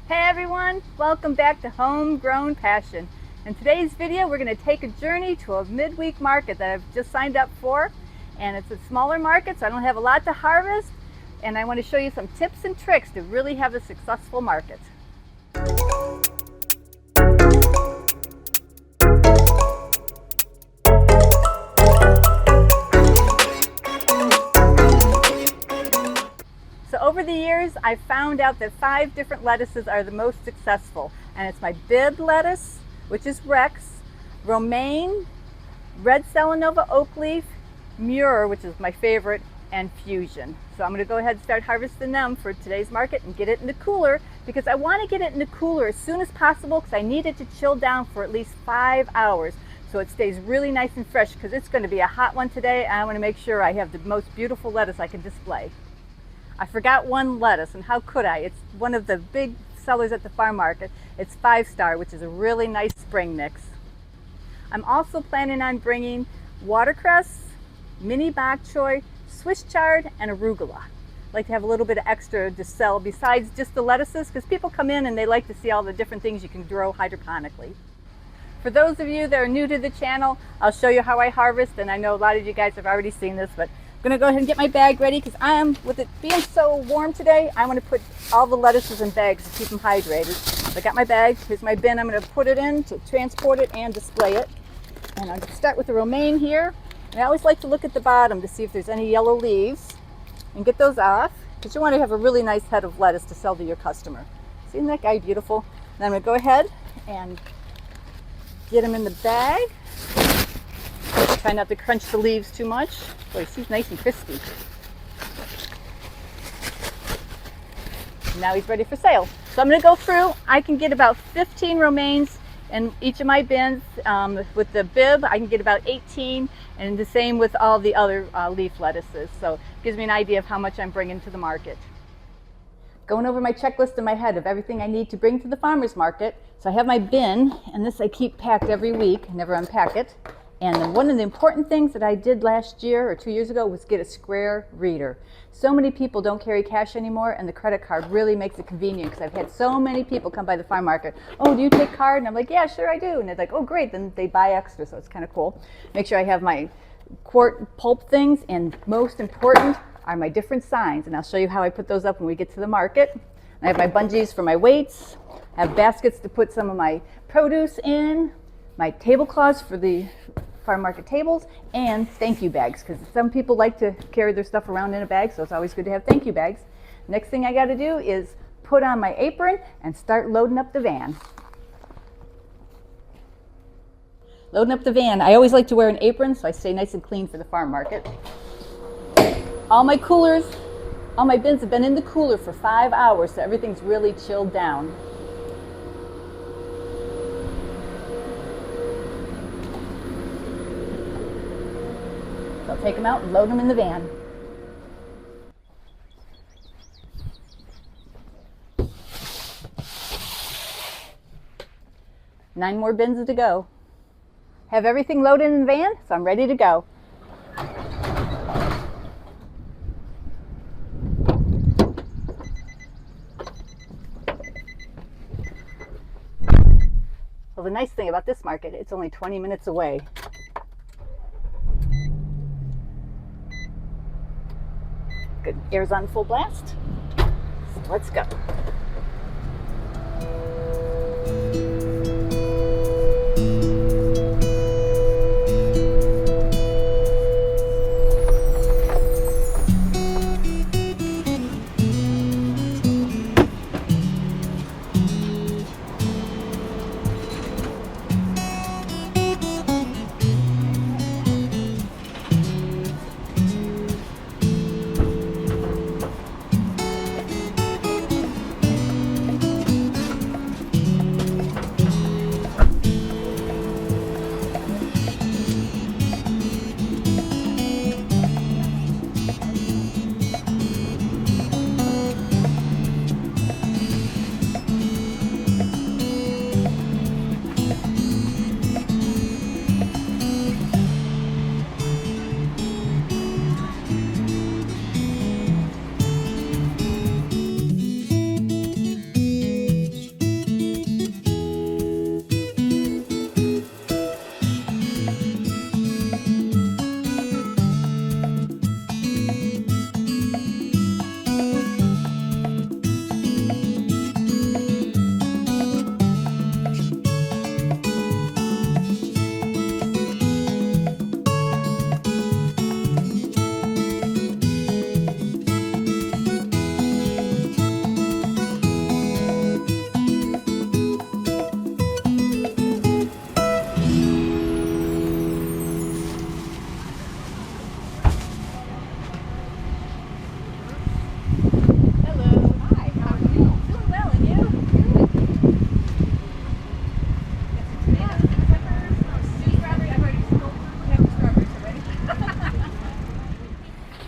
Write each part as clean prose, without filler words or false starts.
Hey everyone, welcome back to Homegrown Passion. In today's video we're going to take a journey to a midweek market that I've just signed up for, and it's a smaller market so I don't have a lot to harvest, and I want to show you some tips and tricks to really have a successful market. So over the years, I've found out that 5 different lettuces are the most successful. And it's my Bibb lettuce, which is Rex, Romaine, Red Selenova oak leaf, Muir, which is my favorite, and Fusion. So I'm going to go ahead and start harvesting them for today's market and get it in the cooler, because I want to get it in the cooler as soon as possible because I need it to chill down for at least 5 hours. So it stays really nice and fresh because it's going to be a hot one today. And I want to make sure I have the most beautiful lettuce I can display. I forgot one lettuce, and how could I? It's one of the big sellers at the farm market. It's 5 Star, which is a really nice spring mix. I'm also planning on bringing watercress, mini bok choy, Swiss chard, and arugula. I like to have a little bit of extra to sell besides just the lettuces, because people come in and they like to see all the different things you can grow hydroponically. For those of you that are new to the channel, I'll show you how I harvest, and I know a lot of you guys have already seen this, but I'm going to go ahead and get my bag ready because with it being so warm today, I want to put all the lettuces in bags to keep them hydrated. So I got my bag. Here's my bin. I'm going to put it in to transport it and display it. And I'll start with the romaine here. And I always like to look at the bottom to see if there's any yellow leaves and get those off, because you want to have a really nice head of lettuce to sell to your customer. Isn't that guy beautiful? And I'm going to go ahead and get him in the bag. Try not to crunch the leaves too much. Boy, he's nice and crispy. Now he's ready for sale. So I'm going to go through. I can get about 15 romaines in each of my bins. With the Bibb, I can get about 18, and the same with all the other leaf lettuces. So it gives me an idea of how much I'm bringing to the market. Going over my checklist in my head of everything I need to bring to the farmer's market. So I have my bin, and this I keep packed every week. I never unpack it. And one of the important things that I did last year or 2 years ago was get a square reader. So many people don't carry cash anymore, and the credit card really makes it convenient, because I've had so many people come by the farm market. Oh, do you take card? And I'm like, yeah, sure I do. And they're like, oh, great. Then they buy extra, so it's kind of cool. Make sure I have my quart pulp things, and most important are my different signs. And I'll show you how I put those up when we get to the market. And I have my bungees for my weights. I have baskets to put some of my produce in, my tablecloths for the farm market tables, and thank you bags, because some people like to carry their stuff around in a bag, so it's always good to have thank you bags. Next thing I got to do is put on my apron and start loading up the van. Loading up the van. I always like to wear an apron so I stay nice and clean for the farm market. All my coolers, all my bins have been in the cooler for 5 hours, so everything's really chilled down. I'll take them out and load them in the van. Nine more bins to go. Have everything loaded in the van, so I'm ready to go. Well, the nice thing about this market, it's only 20 minutes away. Good. Air's on full blast. So let's go.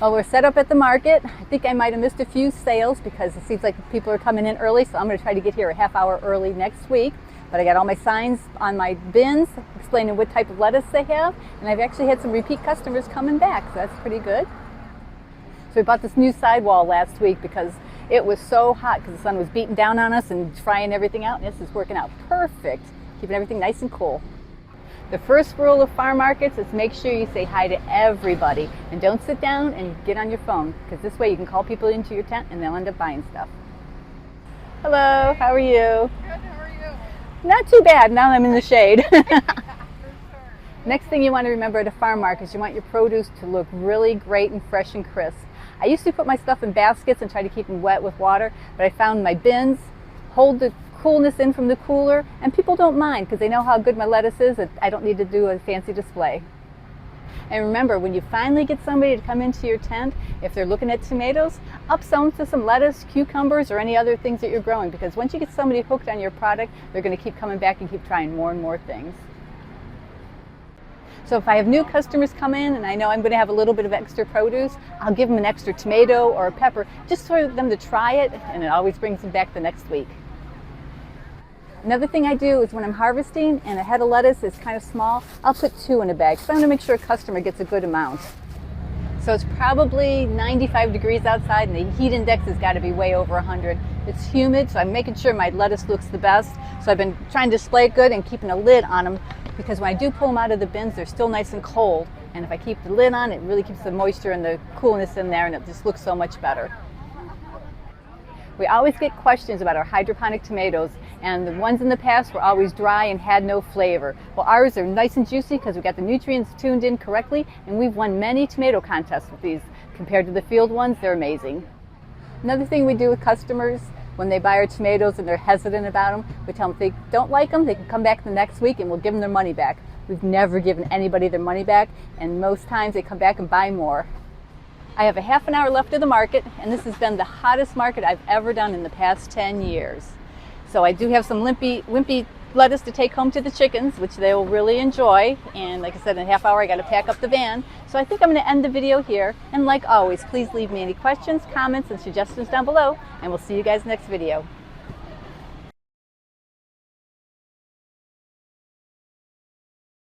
Well, we're set up at the market. I think I might have missed a few sales because it seems like people are coming in early, so I'm going to try to get here a half hour early next week. But I got all my signs on my bins explaining what type of lettuce they have, and I've actually had some repeat customers coming back, so that's pretty good. So we bought this new sidewall last week because it was so hot because the sun was beating down on us and frying everything out, and this is working out perfect, keeping everything nice and cool. The first rule of farm markets is make sure you say hi to everybody and don't sit down and get on your phone, because this way you can call people into your tent and they'll end up buying stuff. Hello, how are you? Good, how are you? Not too bad, now I'm in the shade. Next thing you want to remember at a farm market is you want your produce to look really great and fresh and crisp. I used to put my stuff in baskets and try to keep them wet with water, but I found my bins hold the coolness in from the cooler, and people don't mind because they know how good my lettuce is, that I don't need to do a fancy display. And remember, when you finally get somebody to come into your tent, if they're looking at tomatoes, upsell them to some lettuce, cucumbers, or any other things that you're growing, because once you get somebody hooked on your product, they're going to keep coming back and keep trying more and more things. So if I have new customers come in and I know I'm going to have a little bit of extra produce, I'll give them an extra tomato or a pepper just for them to try it, and it always brings them back the next week. Another thing I do is when I'm harvesting and a head of lettuce is kind of small, I'll put 2 in a bag, so I'm going to make sure a customer gets a good amount. So it's probably 95 degrees outside and the heat index has got to be way over 100. It's humid, so I'm making sure my lettuce looks the best. So I've been trying to display it good and keeping a lid on them, because when I do pull them out of the bins, they're still nice and cold. And if I keep the lid on, it really keeps the moisture and the coolness in there, and it just looks so much better. We always get questions about our hydroponic tomatoes, and the ones in the past were always dry and had no flavor. Well, ours are nice and juicy because we got the nutrients tuned in correctly, and we've won many tomato contests with these. Compared to the field ones, they're amazing. Another thing we do with customers when they buy our tomatoes and they're hesitant about them, we tell them if they don't like them, they can come back the next week and we'll give them their money back. We've never given anybody their money back, and most times they come back and buy more. I have a half an hour left of the market, and this has been the hottest market I've ever done in the past 10 years. So I do have some wimpy lettuce to take home to the chickens, which they will really enjoy. And like I said, in a half hour I got to pack up the van. So I think I'm going to end the video here. And like always, please leave me any questions, comments, and suggestions down below, and we'll see you guys next video.